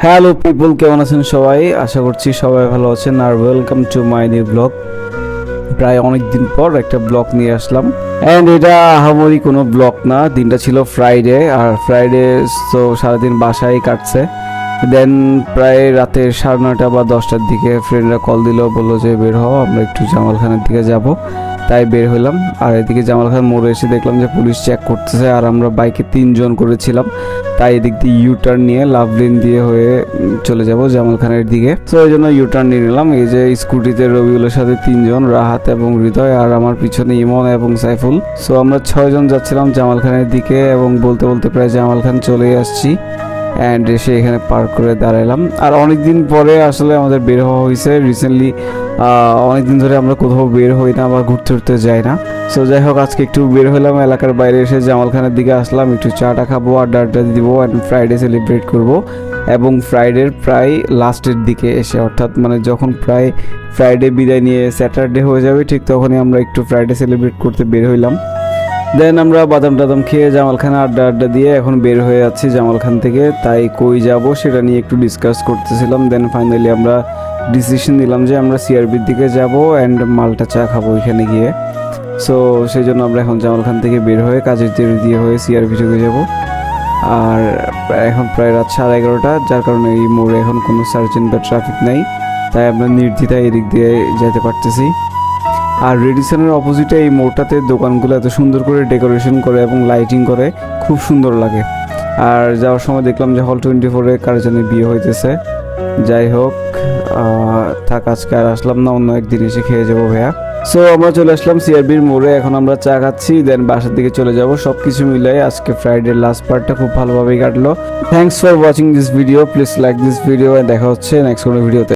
Hello people, কেমন আছেন সবাই? আশা করছি সবাই ভালো আছেন। আর welcome to my new blog. প্রায় অনেক দিন পর একটা ব্লগ নিয়ে আসলাম, অ্যান্ড এটা আহামরি কোনো ব্লগ না। দিনটা ছিল ফ্রাইডে, আর ফ্রাইডে তো সারাদিন বাসায় কাটছে। দেন প্রায় রাতে 9:30 বা 10টার দিকে ফ্রেন্ডরা কল দিল, বললো যে বের হও, আমরা একটু জামালখানের দিকে যাব। তাই বের হলাম। আর এদিকে জামালখান মোড়ে এসে দেখলাম যে পুলিশ চেক করতেছে, আর আমরা বাইকে 3 জন করেছিলাম। তাই এদিক দিয়ে ইউটার্ন নিয়ে লাভলিন দিয়ে হয়ে চলে যাব জামালখানের দিকে। তো এই জন্য ইউটার্ন নিয়ে নিলাম। এই যে স্কুটিতে রবিউলের সাথে 3 জন, রাহাত এবং হৃদয়, আর আমার পিছনে ইমন এবং সাইফুল। সো আমরা 6 জন যাচ্ছিলাম জামালখানের দিকে, এবং বলতে বলতে প্রায় জামালখান চলে আসছি। অ্যান্ড এসে এখানে পার্ক করে দাঁড়ালাম। আর অনেক দিন পরে আসলে আমাদের বের হওয়া হয়েছে রিসেন্টলি। অনেক দিন ধরে আমরা কোথাও বের হই না বা ঘুরতে ঘুরতে যাই না। সো যাই হোক, আজকে একটু বের হলাম, এলাকার বাইরে এসে জামালখানের দিকে আসলাম, একটু চাটা খাবো, আড্ডা দিব, অ্যান্ড ফ্রাইডে সেলিব্রেট করব। এবং ফ্রাইডের প্রায় লাস্টের দিকে এসে, অর্থাৎ মানে যখন প্রায় ফ্রাইডে বিদায় নিয়ে স্যাটারডে হয়ে যাবে, ঠিক তখনই আমরা একটু ফ্রাইডে সেলিব্রেট করতে বের হইলাম। দেন আমরা বাদাম টাদাম খেয়ে জামালখানে আড্ডা দিয়ে এখন বের হয়ে যাচ্ছি জামালখান থেকে। তাই কই যাব সেটা নিয়ে একটু ডিসকাস করতেছিলাম। দেন ফাইনালি আমরা ডিসিশন নিলাম যে আমরা সিআরবির দিকে যাব, অ্যান্ড মালটা চা খাবো ওইখানে গিয়ে। সো সেই জন্য আমরা এখন জামালখান থেকে বের হয়ে কাজের দিয়ে হয়ে সিআরবি ঢুকে যাব। আর এখন প্রায় রাত 11:30, যার কারণে এই মোড়ে এখন কোনো সার্জেন্ট বা ট্রাফিক নাই। তাই আমরা নির্দ্বিধায় এদিক দিয়ে যেতে পারতেছি। আর রেডিসনের অপোজিটে এই মোড়টাতে দোকানগুলো এত সুন্দর করে ডেকোরেশন করে এবং লাইটিং করে, খুব সুন্দর লাগে। আর যাওয়ার সময় দেখলাম যে হল 24-এ কার জানি বিয়ে হইতেছে। যাই হোক, থাক, আজকে আর আসলাম না, অন্য একদিন এসে খেয়ে যাবো ভাইয়া। সো আমরা চলে আসলাম সিআরবির মোড়ে, এখন আমরা চা খাচ্ছি, দেন বাসার দিকে চলে যাব। সব কিছু মিলাই আজকে ফ্রাইডের লাস্ট পার্টটা খুব ভালোভাবেই কাটলো। Thanks for watching this video, please like this video, দেখা হচ্ছে নেক্সট কোনো ভিডিওতে।